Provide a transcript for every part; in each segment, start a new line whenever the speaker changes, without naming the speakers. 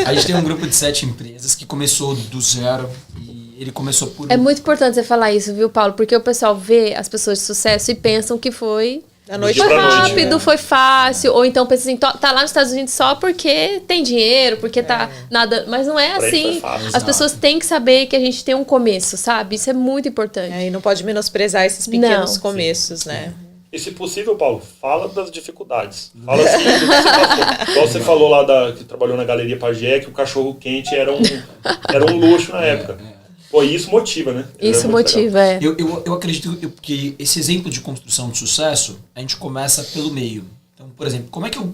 A gente tem um grupo de 7 empresas que começou do zero e ele começou por...
É muito importante você falar isso, viu, Paulo? Porque o pessoal vê as pessoas de sucesso e pensam que foi...
Da noite
Foi
pra noite,
rápido, foi fácil. Ou então pensa assim, tá lá nos Estados Unidos só porque tem dinheiro, porque tá nada... Mas não é assim. As pessoas têm que saber que a gente tem um começo, sabe? Isso é muito importante.
E não pode menosprezar esses pequenos começos, né?
E se possível, Paulo, fala das dificuldades. Fala assim do que você passou. Igual você falou lá que trabalhou na Galeria Pajé, que o cachorro quente era um luxo na época. Pô, e isso motiva, né?
Isso motiva,
Eu acredito que esse exemplo de construção de sucesso, a gente começa pelo meio. Então, por exemplo, como é que eu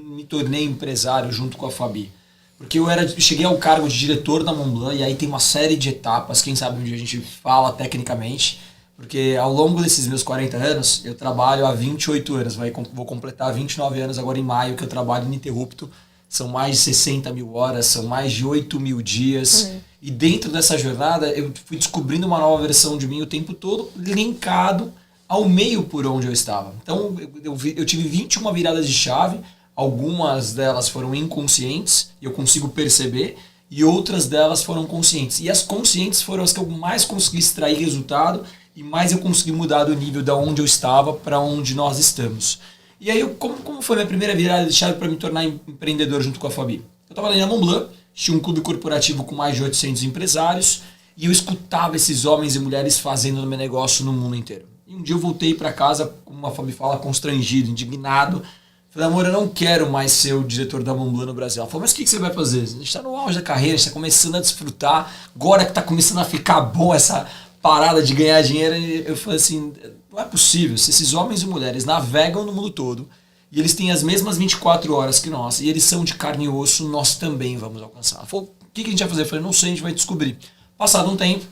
me tornei empresário junto com a Fabi? Porque eu cheguei ao cargo de diretor da Montblanc, e aí tem uma série de etapas, quem sabe um dia a gente fala tecnicamente, porque ao longo desses meus 40 anos, eu trabalho há 28 anos, vou completar 29 anos agora em maio, que eu trabalho ininterrupto. São mais de 60 mil horas, são mais de 8 mil dias. E dentro dessa jornada, eu fui descobrindo uma nova versão de mim o tempo todo, linkado ao meio por onde eu estava. Então, eu tive 21 viradas de chave, algumas delas foram inconscientes, e eu consigo perceber, e outras delas foram conscientes. E as conscientes foram as que eu mais consegui extrair resultado, e mais eu consegui mudar do nível de onde eu estava para onde nós estamos. E aí, como foi minha primeira virada de chave para me tornar empreendedor junto com a Fabi? Eu estava ali na Montblanc, tinha um clube corporativo com mais de 800 empresários, e eu escutava esses homens e mulheres fazendo o meu negócio no mundo inteiro. E um dia eu voltei para casa, como a Fabi fala, constrangido, indignado. Falei, amor, eu não quero mais ser o diretor da Montblanc no Brasil. Ela falou, mas o que você vai fazer? A gente está no auge da carreira, a gente está começando a desfrutar, agora que está começando a ficar bom essa parada de ganhar dinheiro. Eu falei assim, não é possível, se esses homens e mulheres navegam no mundo todo, e eles têm as mesmas 24 horas que nós, e eles são de carne e osso, nós também vamos alcançar. Ela falou, o que a gente vai fazer? Eu falei, não sei, a gente vai descobrir. Passado um tempo,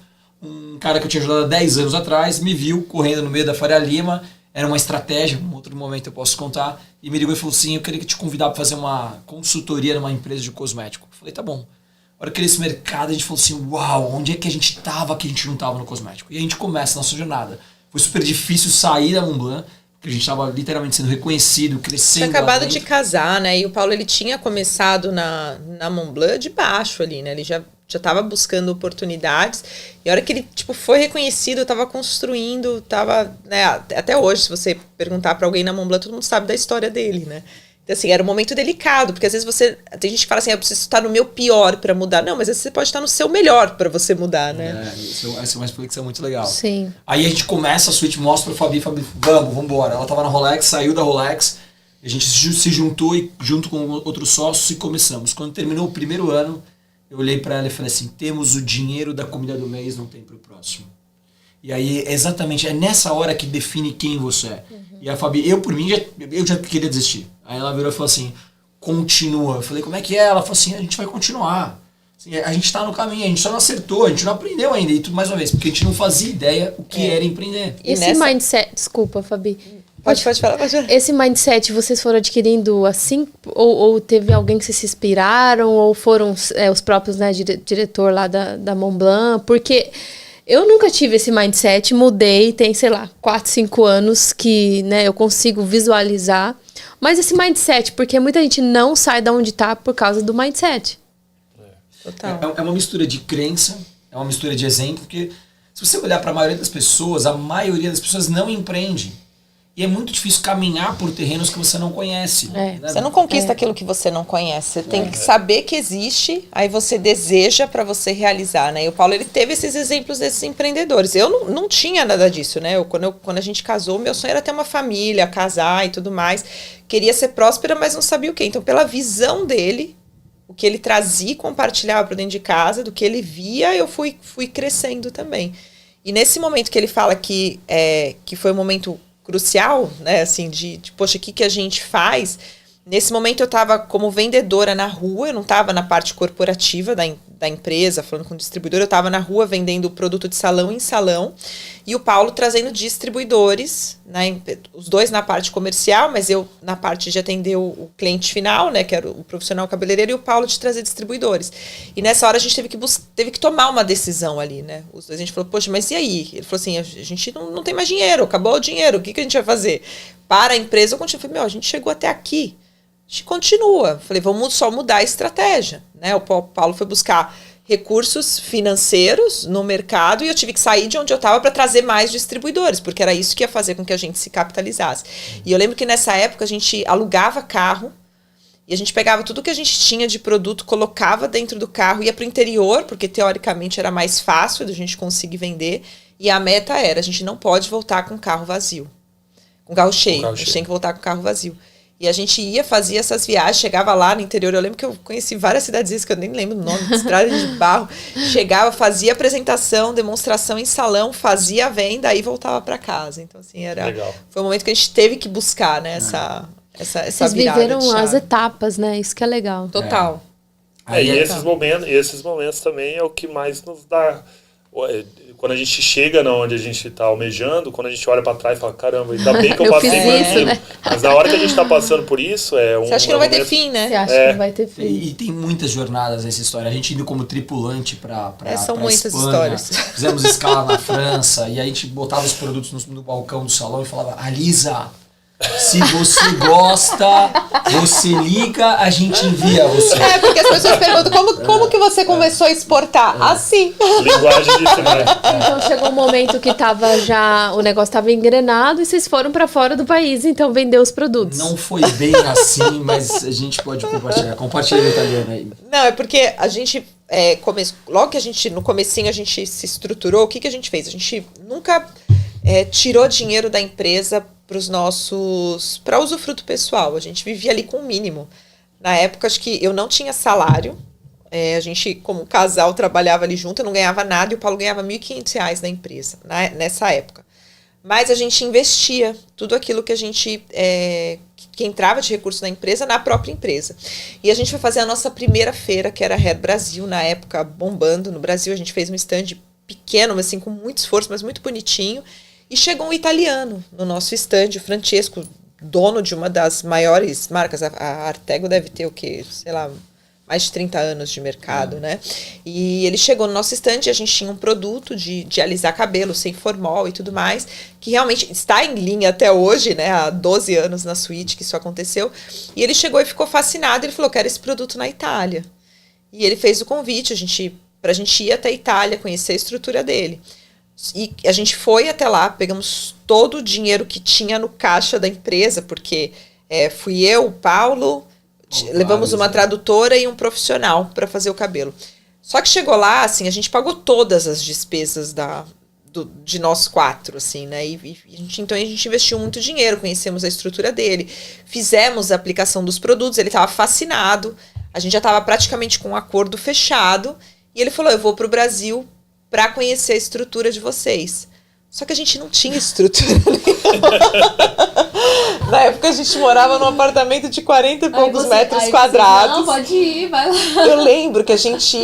um cara que eu tinha ajudado há 10 anos atrás, me viu correndo no meio da Faria Lima, era uma estratégia, em outro momento eu posso contar, e me ligou e falou assim, eu queria te convidar para fazer uma consultoria numa empresa de cosmético. Eu falei, tá bom. A hora que nesse mercado a gente falou assim, uau, onde é que a gente estava que a gente não estava no cosmético? E a gente começa a nossa jornada. Foi super difícil sair da Montblanc, porque a gente estava literalmente sendo reconhecido, crescendo.
Tinha acabado de casar, né? E o Paulo, ele tinha começado na Montblanc de baixo ali, né? Ele já estava buscando oportunidades. E a hora que ele foi reconhecido, estava construindo, estava, né? Até hoje, se você perguntar para alguém na Montblanc, todo mundo sabe da história dele, né? Então, assim, era um momento delicado, porque às vezes tem gente que fala assim, eu preciso estar no meu pior para mudar. Não, mas às vezes você pode estar no seu melhor para você mudar, né?
Essa é uma explicação muito legal.
Sim.
Aí a gente começa a suíte, mostra pra Fabi, vamos embora. Ela tava na Rolex, saiu da Rolex, a gente se juntou e junto com outros sócios e começamos. Quando terminou o primeiro ano, eu olhei pra ela e falei assim, temos o dinheiro da comida do mês, não tem pro próximo. E aí, exatamente, é nessa hora que define quem você é. E a Fabi, eu por mim, eu já queria desistir. Aí ela virou e falou assim, continua. Eu falei, como é que é? Ela falou assim, a gente vai continuar. Assim, a gente tá no caminho, a gente só não acertou, a gente não aprendeu ainda. E tudo mais uma vez, porque a gente não fazia ideia o que era empreender.
Esse mindset, desculpa, Fabi.
Pode falar.
Esse mindset vocês foram adquirindo assim? Ou teve alguém que vocês se inspiraram? Ou foram os próprios, né, diretor lá da Montblanc? Porque eu nunca tive esse mindset, mudei, tem, sei lá, 4, 5 anos que, né, eu consigo visualizar. Mas esse mindset, porque muita gente não sai da onde tá por causa do mindset.
Total.
É uma mistura de crença, é uma mistura de exemplo, porque se você olhar para a maioria das pessoas não empreende. E é muito difícil caminhar por terrenos que você não conhece. Né?
Você não conquista aquilo que você não conhece. Você tem que saber que existe, aí você deseja para você realizar, né? E o Paulo, ele teve esses exemplos desses empreendedores. Eu não tinha nada disso, né? Quando a gente casou, meu sonho era ter uma família, casar e tudo mais. Queria ser próspera, mas não sabia o quê. Então, pela visão dele, o que ele trazia e compartilhava para dentro de casa, do que ele via, eu fui crescendo também. E nesse momento que ele fala que foi um momento crucial, né, assim, de poxa, o que a gente faz? Nesse momento eu estava como vendedora na rua, eu não estava na parte corporativa da empresa, falando com o distribuidor, eu estava na rua vendendo produto de salão em salão, e o Paulo trazendo distribuidores, né, os dois na parte comercial, mas eu na parte de atender o cliente final, né, que era o profissional cabeleireiro, e o Paulo de trazer distribuidores. E nessa hora a gente teve que tomar uma decisão ali, né? Os dois, a gente falou, poxa, mas e aí? Ele falou assim, a gente não tem mais dinheiro, acabou o dinheiro, o que a gente vai fazer? Para a empresa, eu continuo, falei, a gente chegou até aqui. gente continua. Falei, vamos só mudar a estratégia, né? O Paulo foi buscar recursos financeiros no mercado e eu tive que sair de onde eu estava para trazer mais distribuidores, porque era isso que ia fazer com que a gente se capitalizasse. E eu lembro que nessa época a gente alugava carro e a gente pegava tudo que a gente tinha de produto, colocava dentro do carro, ia para o interior, porque teoricamente era mais fácil da gente conseguir vender. E a meta era, a gente não pode voltar com o carro vazio, com o carro cheio, a gente tem que voltar com o carro vazio. E a gente ia, fazia essas viagens, chegava lá no interior. Eu lembro que eu conheci várias cidadezinhas que eu nem lembro o nome, estrada de barro. Chegava, fazia apresentação, demonstração em salão, fazia a venda, aí voltava para casa. Então, assim, foi um momento que a gente teve que buscar, né, essa
Vocês
virada.
Viveram as etapas, né? Isso que é legal.
Total.
E esses momentos também é o que mais nos dá. Quando a gente chega onde a gente está almejando, quando a gente olha para trás e fala, caramba, ainda bem que eu passei por aquilo. Né? Mas na hora que a gente está passando por isso,
Você acha que não vai ter fim, né?
Você acha que não vai ter fim.
E tem muitas jornadas nessa história. A gente indo como tripulante para
são
pra
muitas
Espanha,
histórias.
Fizemos escala na França, e a gente botava os produtos no balcão do salão e falava, Alisa, se você gosta, você liga, a gente envia você.
Porque as pessoas perguntam, como que você começou a exportar? Assim.
Linguagem de sinais.
Então chegou um momento que o negócio estava engrenado e vocês foram para fora do país, então vender os produtos.
Não foi bem assim, mas a gente pode compartilhar. Compartilha em italiano aí.
Não, é porque a gente, logo que a gente, no comecinho a gente se estruturou, o que a gente fez? A gente nunca tirou dinheiro da empresa para usufruto pessoal. A gente vivia ali com o mínimo. Na época, acho que eu não tinha salário. A gente, como casal, trabalhava ali junto, eu não ganhava nada e o Paulo ganhava R$1.500 na empresa, nessa época. Mas a gente investia tudo aquilo que a gente que entrava de recurso na empresa, na própria empresa. E a gente foi fazer a nossa primeira feira, que era a Hair Brasil, na época, bombando no Brasil. A gente fez um stand pequeno, assim, com muito esforço, mas muito bonitinho. E chegou um italiano no nosso stand, o Francesco, dono de uma das maiores marcas. A Artego deve ter o quê? Sei lá, mais de 30 anos de mercado, né? E ele chegou no nosso stand e a gente tinha um produto de alisar cabelo, sem formol e tudo mais, que realmente está em linha até hoje, né? Há 12 anos na suíte que isso aconteceu. E ele chegou e ficou fascinado, ele falou, quero esse produto na Itália. E ele fez o convite, pra gente ir até a Itália, conhecer a estrutura dele. E a gente foi até lá, pegamos todo o dinheiro que tinha no caixa da empresa, porque fui eu, o Paulo, levamos uma tradutora e um profissional para fazer o cabelo. Só que chegou lá, assim, a gente pagou todas as despesas de nós 4, assim, né? Então a gente investiu muito dinheiro, conhecemos a estrutura dele, fizemos a aplicação dos produtos, ele estava fascinado, a gente já estava praticamente com um acordo fechado, e ele falou, eu vou para o Brasil para conhecer a estrutura de vocês. Só que a gente não tinha estrutura Na época a gente morava num apartamento de 40 e poucos metros quadrados.
Não, pode ir, vai lá.
Eu lembro que a gente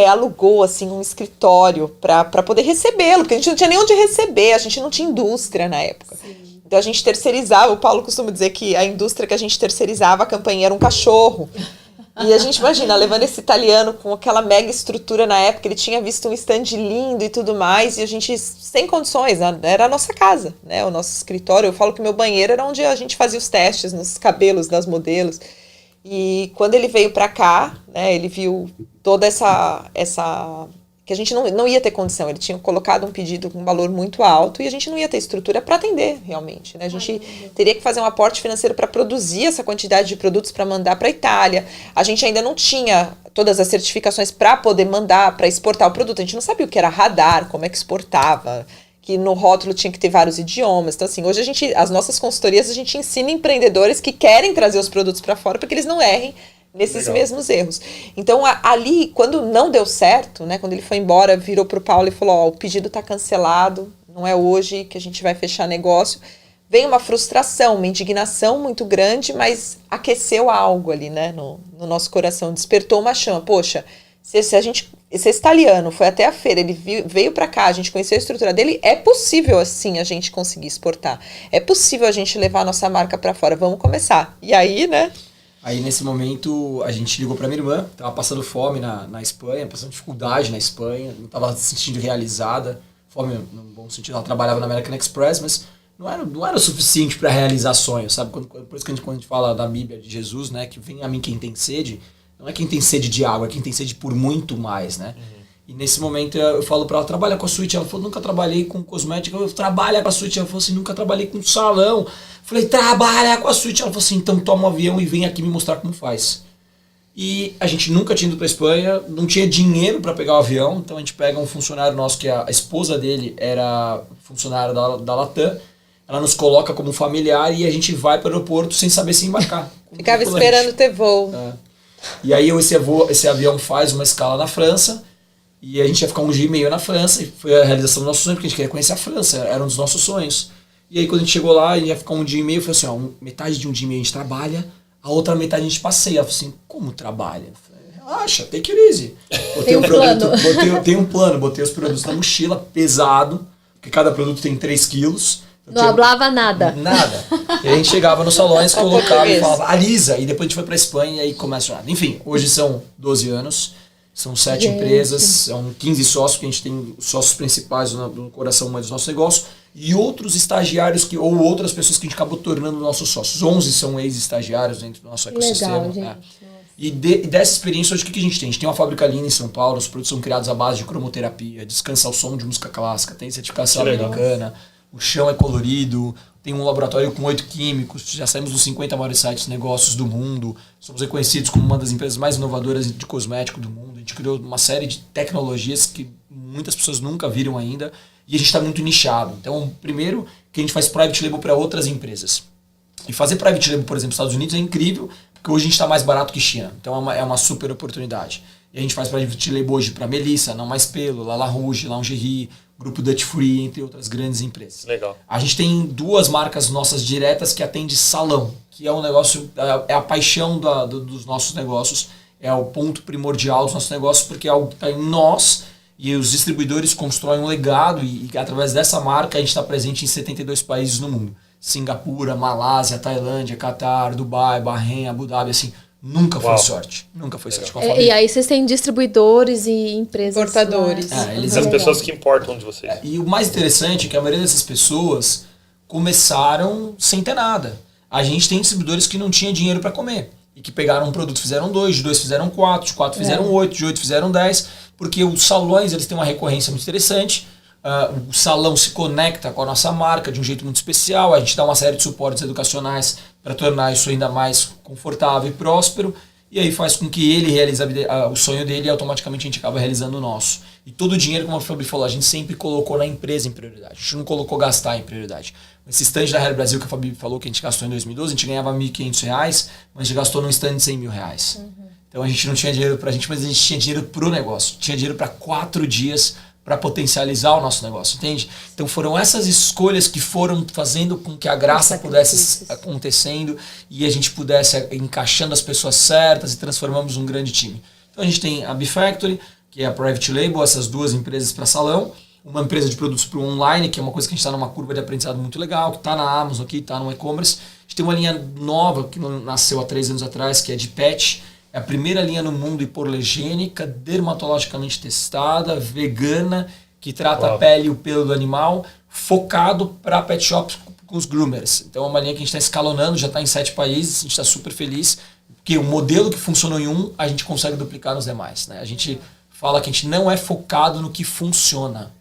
alugou assim, um escritório para poder recebê-lo, porque a gente não tinha nem onde receber, a gente não tinha indústria na época. Sim. Então a gente terceirizava, o Paulo costuma dizer que a indústria que a gente terceirizava, a campanha era um cachorro. E a gente imagina, levando esse italiano com aquela mega estrutura na época, ele tinha visto um stand lindo e tudo mais, e a gente, sem condições, né? Era a nossa casa, né? O nosso escritório. Eu falo que meu banheiro era onde a gente fazia os testes nos cabelos das modelos. E quando ele veio pra cá, né, ele viu toda essa que a gente não ia ter condição. Ele tinha colocado um pedido com um valor muito alto e a gente não ia ter estrutura para atender realmente, né? A gente teria que fazer um aporte financeiro para produzir essa quantidade de produtos para mandar para a Itália. A gente ainda não tinha todas as certificações para poder mandar, para exportar o produto. A gente não sabia o que era radar, como é que exportava, que no rótulo tinha que ter vários idiomas. Então, assim, hoje as nossas consultorias, a gente ensina empreendedores que querem trazer os produtos para fora para que eles não errem nesses mesmos erros. Então, ali, quando não deu certo, né, quando ele foi embora, virou pro Paulo e falou, o pedido tá cancelado, não é hoje que a gente vai fechar negócio. Veio uma frustração, uma indignação muito grande, mas aqueceu algo ali, né, no nosso coração, despertou uma chama. Poxa, se esse italiano foi até a feira, ele veio para cá, a gente conheceu a estrutura dele, é possível, assim, a gente conseguir exportar. É possível a gente levar a nossa marca para fora. Vamos começar. E aí, né...
Aí, nesse momento, a gente ligou pra minha irmã, tava passando fome na Espanha, passando dificuldade na Espanha, não tava se sentindo realizada, fome no bom sentido, ela trabalhava na American Express, mas não era o suficiente para realizar sonhos, sabe? Por isso que quando a gente fala da Bíblia de Jesus, né, que vem a mim quem tem sede, não é quem tem sede de água, é quem tem sede por muito mais, né? E nesse momento eu falo para ela, trabalha com a suíte. Ela falou, nunca trabalhei com cosmética. Eu trabalho com a suíte. Ela falou assim, nunca trabalhei com salão. Eu falei, trabalha com a suíte. Ela falou assim, então toma um avião e vem aqui me mostrar como faz. E a gente nunca tinha ido para Espanha, não tinha dinheiro para pegar o avião. Então a gente pega um funcionário nosso, que a esposa dele era funcionária da Latam. Ela nos coloca como familiar e a gente vai para o aeroporto sem saber se embarcar.
Ficava esperando ter voo.
E aí esse avião faz uma escala na França. E a gente ia ficar 1 dia e meio na França, e foi a realização do nosso sonho, porque a gente queria conhecer a França, era um dos nossos sonhos. E aí quando a gente chegou lá, a gente ia ficar 1 dia e meio, eu falei assim, ó, metade de 1 dia e meio a gente trabalha, a outra metade a gente passeia. Ela falou assim, como trabalha? Eu falei, relaxa, take it easy.
Tem um plano.
Tem um plano, botei os produtos na mochila, pesado, porque cada produto tem 3 quilos.
Não hablava nada.
Nada. E a gente chegava nos salões, colocava e falava, Alisa, e depois a gente foi pra Espanha e aí começa a... Enfim, hoje são 12 anos. São 7 empresas, são 15 sócios, que a gente tem os sócios principais no coração dos nossos negócios, e outros estagiários ou outras pessoas que a gente acabou tornando nossos sócios. 11 são ex-estagiários dentro do nosso ecossistema.
Legal, gente.
E dessa experiência, hoje o que a gente tem? A gente tem uma fábrica linda em São Paulo, os produtos são criados à base de cromoterapia, descansa ao som de música clássica, tem certificação americana, o chão é colorido, tem um laboratório com 8 químicos, já saímos dos 50 maiores sites de negócios do mundo, somos reconhecidos como uma das empresas mais inovadoras de cosmético do mundo, a gente criou uma série de tecnologias que muitas pessoas nunca viram ainda e a gente está muito nichado. Então, primeiro, que a gente faz private label para outras empresas. E fazer private label, por exemplo, nos Estados Unidos é incrível, porque hoje a gente está mais barato que China, então é uma super oportunidade. E a gente faz private label hoje para Melissa, Não Mais Pelo, La Rouge, Lingerie, Grupo Dutch Free, entre outras grandes empresas.
Legal.
A gente tem 2 marcas nossas diretas que atendem salão, que é um negócio, é a paixão dos nossos negócios, é o ponto primordial dos nossos negócios, porque é algo que está em nós e os distribuidores constroem um legado e através dessa marca a gente está presente em 72 países no mundo. Singapura, Malásia, Tailândia, Catar, Dubai, Bahrein, Abu Dhabi, assim... Nunca foi sorte. Nunca foi sorte.
E aí vocês têm distribuidores e empresas...
Importadores.
As pessoas que importam de vocês.
E o mais interessante é que a maioria dessas pessoas começaram sem ter nada. A gente tem distribuidores que não tinham dinheiro para comer. E que pegaram um produto, fizeram 2, de 2 fizeram 4, de 4 fizeram 8, de 8 fizeram 10. Porque os salões eles têm uma recorrência muito interessante. O salão se conecta com a nossa marca de um jeito muito especial. A gente dá uma série de suportes educacionais para tornar isso ainda mais confortável e próspero. E aí faz com que ele realize o sonho dele e automaticamente a gente acaba realizando o nosso. E todo o dinheiro, como a Fabi falou, a gente sempre colocou na empresa em prioridade. A gente não colocou gastar em prioridade. Esse stand da Hair Brasil que a Fabi falou que a gente gastou em 2012, a gente ganhava R$ 1.500, mas a gente gastou num stand de R$100 mil. Então a gente não tinha dinheiro pra gente, mas a gente tinha dinheiro pro negócio. Tinha dinheiro para 4 dias para potencializar o nosso negócio, entende? Então foram essas escolhas que foram fazendo com que a graça pudesse acontecendo e a gente pudesse encaixando as pessoas certas e transformamos um grande time. Então a gente tem a B-Factory, que é a Private Label, essas 2 empresas para salão, uma empresa de produtos para o online, que é uma coisa que a gente está numa curva de aprendizado muito legal, que está na Amazon aqui, está no e-commerce. A gente tem uma linha nova que nasceu há 3 anos atrás, que é de pet. É a primeira linha no mundo hipoalergênica, dermatologicamente testada, vegana, que trata a pele e o pelo do animal, focado para pet shops com os groomers. Então é uma linha que a gente está escalonando, já está em 7 países, a gente está super feliz, porque o modelo que funcionou em um, a gente consegue duplicar nos demais. Né? A gente fala que a gente não é focado no que funciona.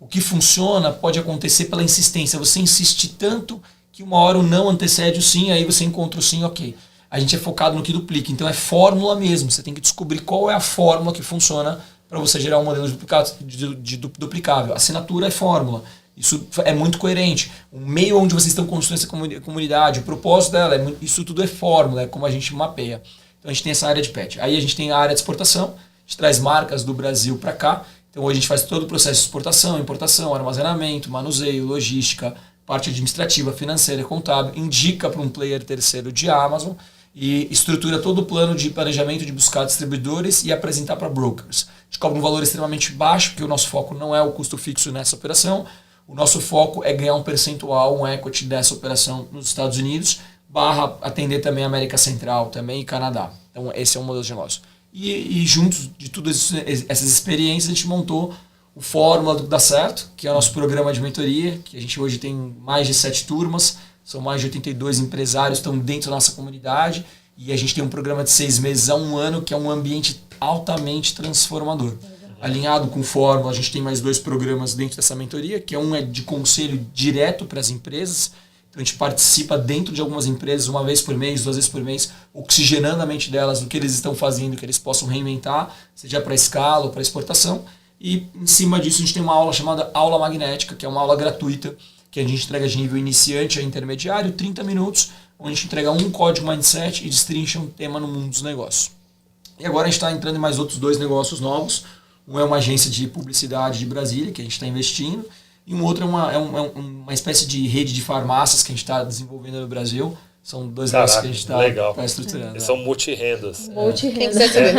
O que funciona pode acontecer pela insistência. Você insiste tanto que uma hora o não antecede o sim, aí você encontra o sim, ok. A gente é focado no que duplica. Então é fórmula mesmo. Você tem que descobrir qual é a fórmula que funciona para você gerar um modelo de duplicável. Assinatura é fórmula. Isso é muito coerente. O meio onde vocês estão construindo essa comunidade, o propósito dela, isso tudo é fórmula, é como a gente mapeia. Então a gente tem essa área de pet. Aí a gente tem a área de exportação. A gente traz marcas do Brasil para cá. Então hoje a gente faz todo o processo de exportação, importação, armazenamento, manuseio, logística, parte administrativa, financeira, contábil, indica para um player terceiro de Amazon e estrutura todo o plano de planejamento de buscar distribuidores e apresentar para brokers. A gente cobra um valor extremamente baixo, porque o nosso foco não é o custo fixo nessa operação, o nosso foco é ganhar um percentual, um equity dessa operação nos Estados Unidos, / atender também a América Central também e Canadá. Então esse é um modelo de negócio. E juntos de todas essas experiências, a gente montou o Fórmula do que dá certo, que é o nosso programa de mentoria, que a gente hoje tem mais de 7 turmas, são mais de 82 empresários que estão dentro da nossa comunidade, e a gente tem um programa de 6 meses a 1 ano, que é um ambiente altamente transformador. Alinhado com o Fórmula, a gente tem mais 2 programas dentro dessa mentoria, que um é de conselho direto para as empresas. Então a gente participa dentro de algumas empresas 1 vez por mês, 2 vezes por mês, oxigenando a mente delas do que eles estão fazendo, que eles possam reinventar, seja para escala ou para exportação. E em cima disso a gente tem uma aula chamada Aula Magnética, que é uma aula gratuita, que a gente entrega de nível iniciante a intermediário, 30 minutos, onde a gente entrega um código mindset e destrincha um tema no mundo dos negócios. E agora a gente está entrando em mais outros 2 negócios novos. Um é uma agência de publicidade de Brasília, que a gente está investindo, e um outro é uma espécie de rede de farmácias que a gente está desenvolvendo no Brasil. São 2 negócios que a gente está estruturando.
São multi-rendas.
Quem quiser saber